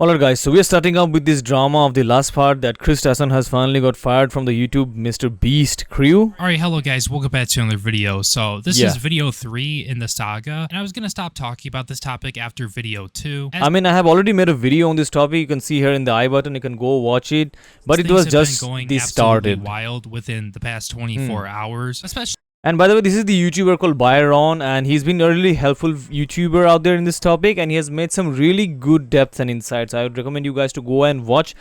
Alright guys, so we are starting up with this drama of the last part that Chris Tyson has finally got fired from the YouTube MrBeast crew. Alright, hello guys, welcome back to another video. So this is video 3 in the saga, and I was going to stop talking about this topic after video 2. I have already made a video on this topic. You can see here in the I button, you can go watch it. But it was just the started. Wild within the past 24 hours, especially. And by the way, this is the YouTuber called Byron, and he's been a really helpful YouTuber out there in this topic, and he has made some really good depths and insights. I would recommend you guys to go and watch.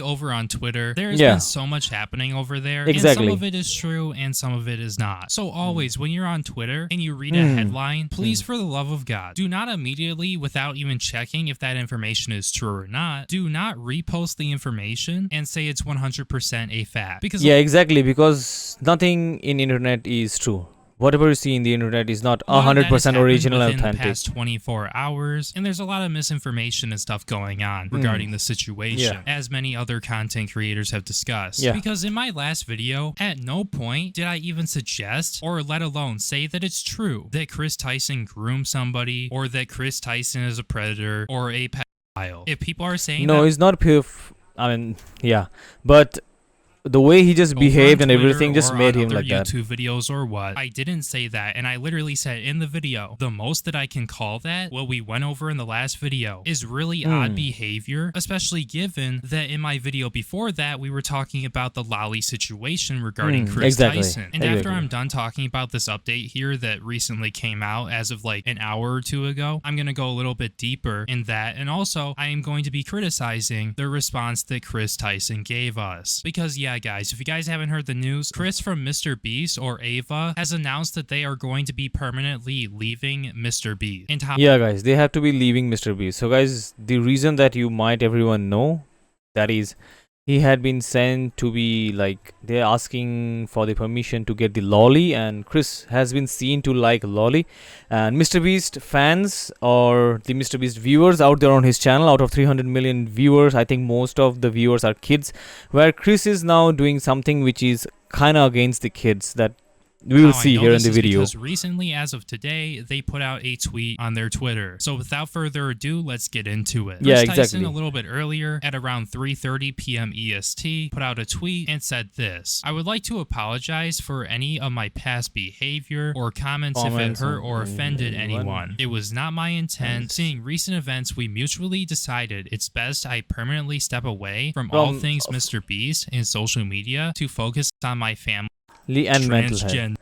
Over on Twitter, there has been so much happening over there, and some of it is true and some of it is not. So always, when you're on Twitter and you read a headline, please, for the love of God, do not immediately, without even checking if that information is true or not, do not repost the information and say it's 100% a fact. Because exactly, because nothing in internet is true. Whatever you see in the internet is not 100% original and authentic. The past 24 hours, and there's a lot of misinformation and stuff going on regarding the situation, as many other content creators have discussed. Because in my last video, at no point did I even suggest, or let alone say that it's true, that Chris Tyson groomed somebody, or that Chris Tyson is a predator, or a pedophile. If people are saying no, it's not pure. But the way he just behaved and everything just made him like that. YouTube videos or what? I didn't say that, and I literally said in the video, the most that I can call that, what we went over in the last video, is really odd behavior, especially given that in my video before that, we were talking about the lolly situation regarding Chris Tyson. And after I'm done talking about this update here that recently came out as of like an hour or two ago, I'm going to go a little bit deeper in that, and also I am going to be criticizing the response that Chris Tyson gave us. Because guys, if you guys haven't heard the news, Kris from MrBeast, or Ava, has announced that they are going to be permanently leaving MrBeast. Guys, they have to be leaving MrBeast. So guys, the reason that you might everyone know, that is, he had been sent to be like, they're asking for the permission to get the lolly, and Chris has been seen to like lolly. And MrBeast fans, or the MrBeast viewers out there on his channel, out of 300 million viewers, I think most of the viewers are kids, where Chris is now doing something which is kind of against the kids, that we will see here in the video. Because recently, as of today, they put out a tweet on their Twitter. So without further ado, let's get into it. Chris Tyson, a little bit earlier, at around 3:30 p.m. EST, put out a tweet and said this: I would like to apologize for any of my past behavior or comments if it hurt or offended anyone. It was not my intent. Seeing recent events, we mutually decided it's best I permanently step away from all things MrBeast and social media to focus on my family and mental health.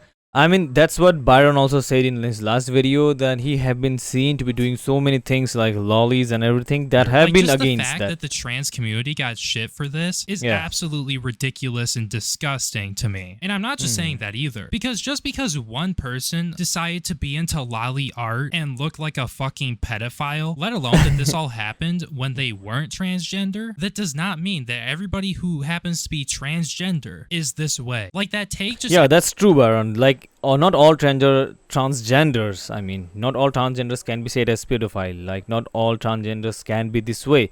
That's what Byron also said in his last video, that he have been seen to be doing so many things like lollies and everything that have been against that. The fact that the trans community got shit for this is absolutely ridiculous and disgusting to me. And I'm not just saying that either, because just because one person decided to be into lolly art and look like a fucking pedophile, let alone that this all happened when they weren't transgender, that does not mean that everybody who happens to be transgender is this way. Like that take just... that's true, Byron. Like, or not all transgenders, not all transgenders can be said as pedophile. Like, not all transgenders can be this way.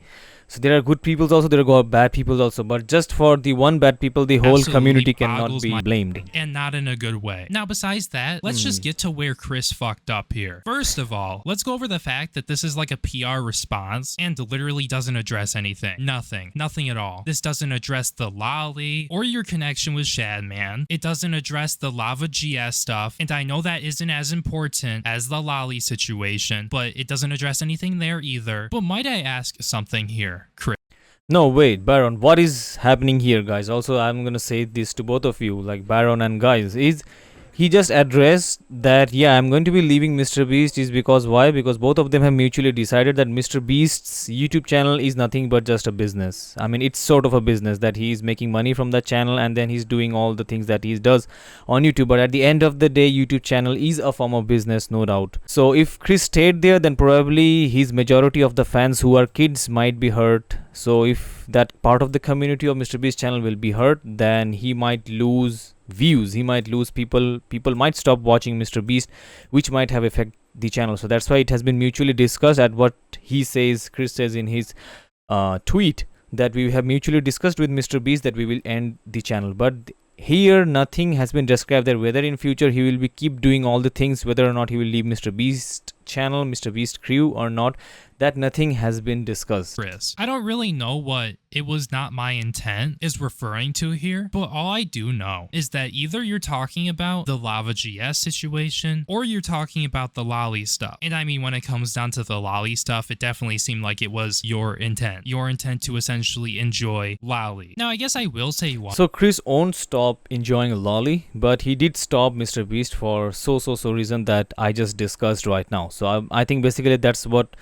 So there are good people also, there are bad people also, but just for the one bad people, the whole community cannot be blamed. And not in a good way. Now, besides that, let's just get to where Chris fucked up here. First of all, let's go over the fact that this is like a PR response and literally doesn't address anything. Nothing at all. This doesn't address the lolly or your connection with Shadman. It doesn't address the Lava GS stuff, and I know that isn't as important as the lolly situation, but it doesn't address anything there either. But might I ask something here, Chris? No, wait, Byron, what is happening here, guys? Also, I'm gonna say this to both of you, like Byron and guys, he just addressed that, I'm going to be leaving MrBeast is because why? Because both of them have mutually decided that MrBeast's YouTube channel is nothing but just a business. It's sort of a business that he is making money from that channel, and then he's doing all the things that he does on YouTube. But at the end of the day, YouTube channel is a form of business, no doubt. So if Chris stayed there, then probably his majority of the fans who are kids might be hurt. So if that part of the community of MrBeast channel will be hurt, then he might lose views, he might lose people might stop watching MrBeast, which might have affect the channel. So that's why it has been mutually discussed, at what he says, Chris says in his tweet, that we have mutually discussed with MrBeast that we will end the channel. But here nothing has been described that whether in future he will be keep doing all the things, whether or not he will leave MrBeast channel, MrBeast crew or not, that nothing has been discussed. Chris. I don't really know what "it was not my intent" is referring to here, but all I do know is that either you're talking about the Lava GS situation or you're talking about the lolly stuff. And I mean, when it comes down to the lolly stuff, it definitely seemed like it was your intent to essentially enjoy lolly. Now, I guess I will say one. So Chris won't stop enjoying lolly, but he did stop Mr. Beast for so reason that I just discussed right now. So I think basically that's what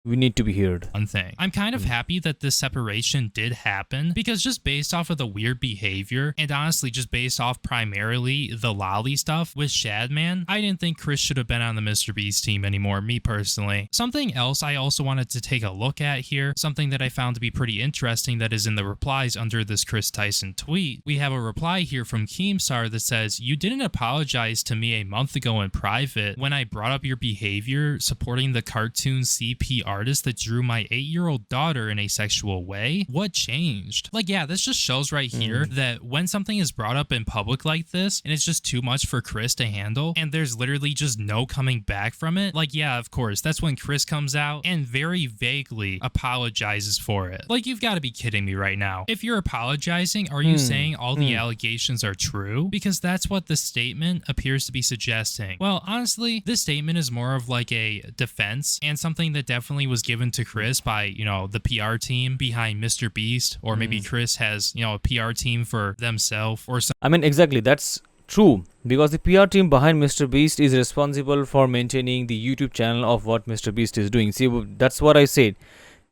we need to be heard. One thing. I'm kind of happy that this separation did happen, because just based off of the weird behavior, and honestly just based off primarily the lolly stuff with Shadman, I didn't think Chris should have been on the MrBeast team anymore, me personally. Something else I also wanted to take a look at here, something that I found to be pretty interesting that is in the replies under this Chris Tyson tweet. We have a reply here from Keemstar that says, "You didn't apologize to me a month ago in private when I brought up your behavior supporting the cartoon CP artist that drew my 8-year-old daughter in a sexual way. What changed?" Like, yeah, this just shows right here that when something is brought up in public like this and it's just too much for Chris to handle and there's literally just no coming back from it, like, yeah, of course, that's when Chris comes out and very vaguely apologizes for it. Like, you've got to be kidding me right now. If you're apologizing, are you saying all the allegations are true? Because that's what the statement appears to be suggesting. Well, honestly, this statement is more of like a defense and something that definitely was given to Chris by, you know, the PR team behind MrBeast, or maybe Chris has, you know, a PR team for themselves or something. I mean, exactly, that's true, because the PR team behind MrBeast is responsible for maintaining the YouTube channel of what MrBeast is doing. See, that's what I said.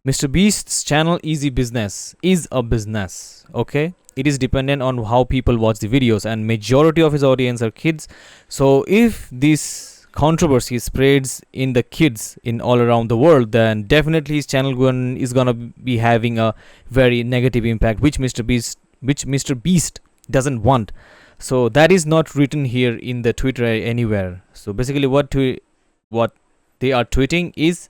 MrBeast's channel is a business, okay? It is dependent on how people watch the videos, and majority of his audience are kids. So if this controversy spreads in the kids in all around the world, then definitely his channel is gonna be having a very negative impact, which Mr. Beast doesn't want. So that is not written here in the Twitter anywhere. So basically what they are tweeting is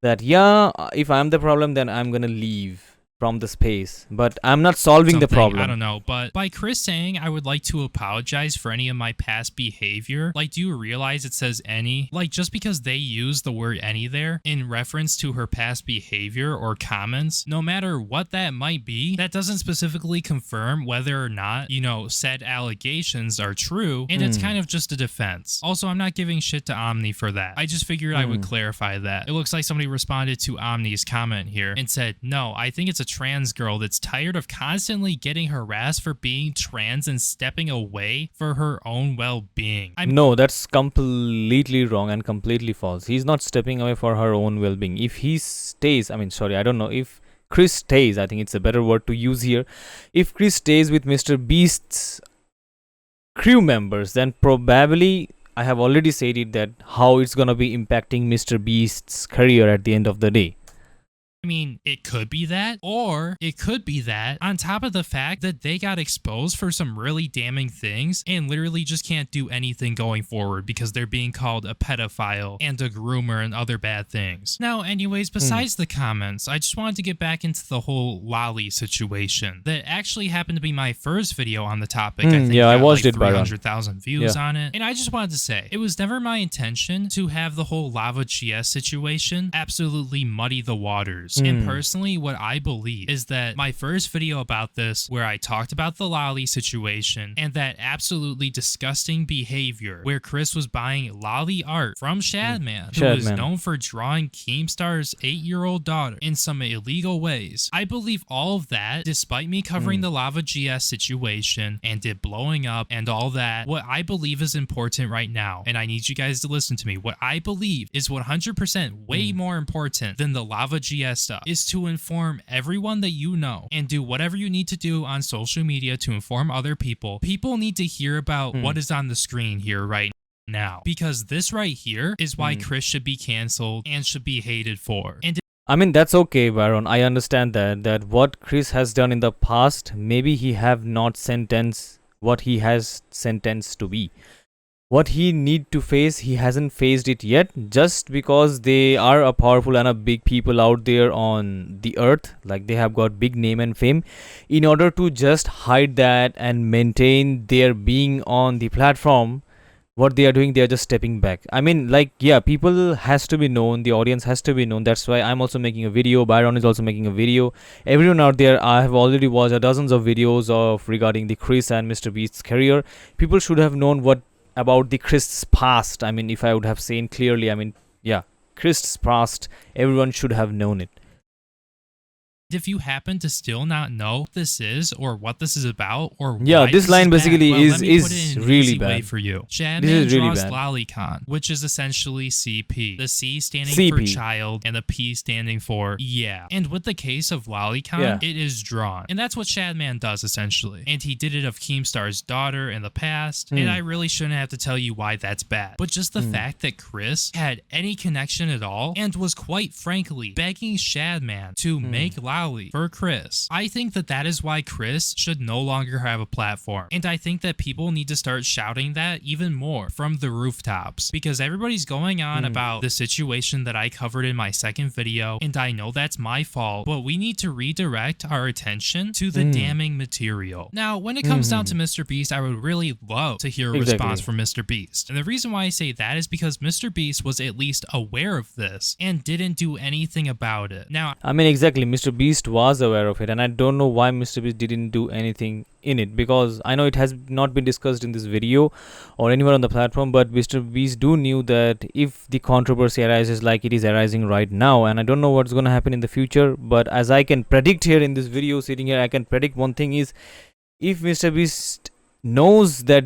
that, yeah, if I'm the problem, then I'm gonna leave from the space, but I'm not solving the problem. I don't know, but by Chris saying I would like to apologize for any of my past behavior, like, do you realize it says any? Like, just because they use the word any there in reference to her past behavior or comments, no matter what that might be, that doesn't specifically confirm whether or not, you know, said allegations are true, and it's kind of just a defense. Also, I'm not giving shit to Omni for that. I just figured I would clarify that. It looks like somebody responded to Omni's comment here and said, "No, I think it's a trans girl that's tired of constantly getting harassed for being trans and stepping away for her own well-being." No, that's completely wrong and completely false. He's not stepping away for her own well-being. If he stays, I don't know, if Chris stays, I think it's a better word to use here. If Chris stays with Mr. Beast's crew members, then probably, I have already said it, that how it's gonna be impacting Mr. Beast's career at the end of the day. I mean, it could be that, or it could be that on top of the fact that they got exposed for some really damning things and literally just can't do anything going forward because they're being called a pedophile and a groomer and other bad things. Now, anyways, besides the comments, I just wanted to get back into the whole lolly situation that actually happened to be my first video on the topic. I think I watched like it, Byron. 300,000 views on it. And I just wanted to say, it was never my intention to have the whole Lava GS situation absolutely muddy the waters. And personally, what I believe is that my first video about this, where I talked about the lolly situation and that absolutely disgusting behavior where Chris was buying lolly art from Shadman, who is known for drawing Keemstar's 8-year-old daughter in some illegal ways. I believe all of that, despite me covering the Lava GS situation and it blowing up and all that, what I believe is important right now, and I need you guys to listen to me, what I believe is 100% way more important than the Lava GS stuff is to inform everyone that you know and do whatever you need to do on social media to inform other people. People need to hear about what is on the screen here right now, because this right here is why Chris should be canceled and should be hated for. And I mean, that's okay, Baron. I understand that what Chris has done in the past, maybe he have not sentenced what he has sentenced to be. What he need to face, he hasn't faced it yet, just because they are a powerful and a big people out there on the earth. Like, they have got big name and fame. In order to just hide that and maintain their being on the platform, what they are doing, they are just stepping back. I mean, like, yeah, people has to be known, the audience has to be known. That's why I'm also making a video, Byron is also making a video, everyone out there. I have already watched dozens of videos of regarding the Chris and Mr. Beast's career. People should have known what about the Chris's past. I mean, if I would have seen clearly, I mean, yeah, Chris's past, everyone should have known it. If you happen to still not know what this is or what this is about or yeah, why this line is basically bad, well, let me put it is in an really easy way bad for you. This Shadman is really draws bad. lolicon, which is essentially CP. The C standing for CP. child and the P standing for yeah. And with the case of lolicon, it is drawn. And that's what Shadman does essentially. And he did it of Keemstar's daughter in the past. And I really shouldn't have to tell you why that's bad. But just the fact that Chris had any connection at all and was quite frankly begging Shadman to make lolly for Chris. I think that that is why Chris should no longer have a platform. And I think that people need to start shouting that even more from the rooftops, because everybody's going on about the situation that I covered in my second video, and I know that's my fault, but we need to redirect our attention to the damning material. Now, when it comes down to Mr. Beast, I would really love to hear a response from Mr. Beast. And the reason why I say that is because Mr. Beast was at least aware of this and didn't do anything about it. Now, I mean, exactly, Mr. Beast was aware of it, and I don't know why Mr. Beast didn't do anything in it, because I know it has not been discussed in this video or anywhere on the platform, but Mr. Beast do knew that if the controversy arises like it is arising right now, and I don't know what's going to happen in the future, but as I can predict here in this video sitting here, I can predict one thing is, if Mr. Beast knows that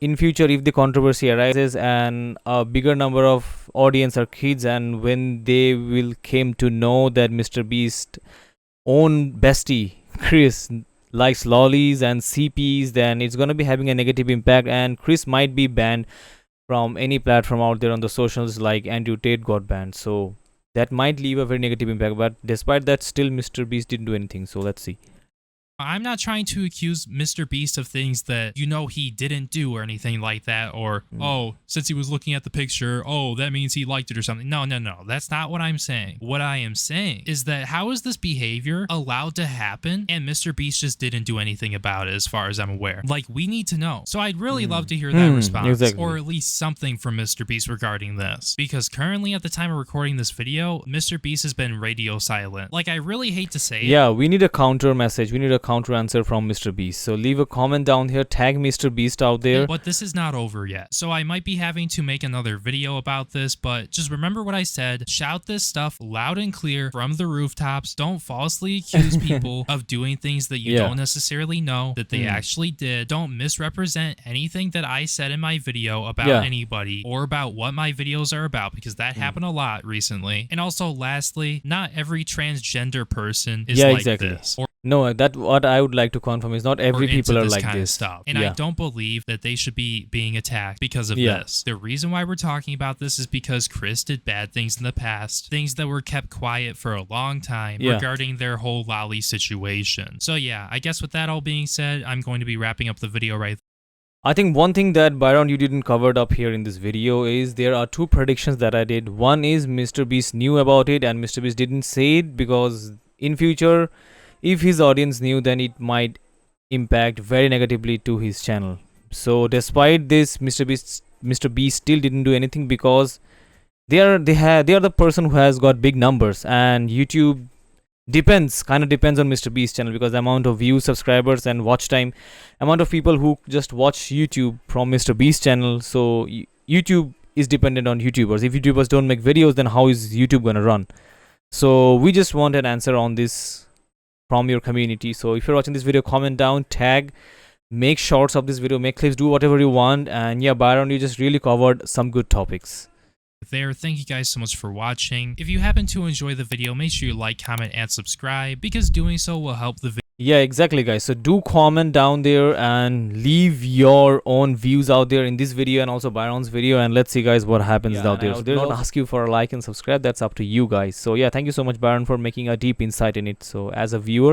in future if the controversy arises and a bigger number of audience are kids, and when they will came to know that Mr. Beast own bestie Chris likes lollies and CPs, then it's going to be having a negative impact, and Chris might be banned from any platform out there on the socials, like Andrew Tate got banned. So that might leave a very negative impact, but despite that, still Mr. Beast didn't do anything. So let's see. I'm not trying to accuse Mr. Beast of things that you know he didn't do or anything like that, or oh, since he was looking at the picture, oh, that means he liked it or something. No, that's not what I'm saying. What I am saying is that how is this behavior allowed to happen and Mr. Beast just didn't do anything about it as far as I'm aware? Like, we need to know. So I'd really love to hear that response, or at least something from Mr. Beast regarding this, because currently at the time of recording this video, Mr. Beast has been radio silent. Like, I really hate to say it. Yeah, we need a counter message. We need a counter answer from Mr. Beast. So leave a comment down here, tag Mr. Beast out there. But this is not over yet, so I might be having to make another video about this, but just remember what I said. Shout this stuff loud and clear from the rooftops. Don't falsely accuse people of doing things that you don't necessarily know that they actually did. Don't misrepresent anything that I said in my video about anybody or about what my videos are about, because that happened a lot recently. And also, lastly, not every transgender person is like this. No, that what I would like to confirm is not every people are like this stuff. And I don't believe that they should be being attacked because of this. The reason why we're talking about this is because Chris did bad things in the past, things that were kept quiet for a long time regarding their whole lolly situation. So yeah, I guess with that all being said, I'm going to be wrapping up the video right there. I think one thing that Byron you didn't covered up here in this video is there are two predictions that I did. One is Mr. Beast knew about it and Mr. Beast didn't say it because in future, if his audience knew, then it might impact very negatively to his channel. So despite this, Mr. Beast still didn't do anything because they are the person who has got big numbers, and YouTube kind of depends on Mr. Beast channel, because the amount of views, subscribers and watch time, amount of people who just watch YouTube from Mr. Beast channel. So YouTube is dependent on YouTubers. If YouTubers don't make videos, then how is YouTube gonna run? So we just want an answer on this from your community. So if you're watching this video, comment down, tag, make shorts of this video, make clips, do whatever you want. And yeah, Byron, you just really covered some good topics there. Thank you guys so much for watching. If you happen to enjoy the video, make sure you like, comment and subscribe, because doing so will help the video. Yeah, exactly guys. So do comment down there and leave your own views out there in this video and also Byron's video, and let's see guys what happens out there. So they'll not ask you for a like and subscribe, that's up to you guys. So yeah, thank you so much Byron for making a deep insight in it. So as a viewer,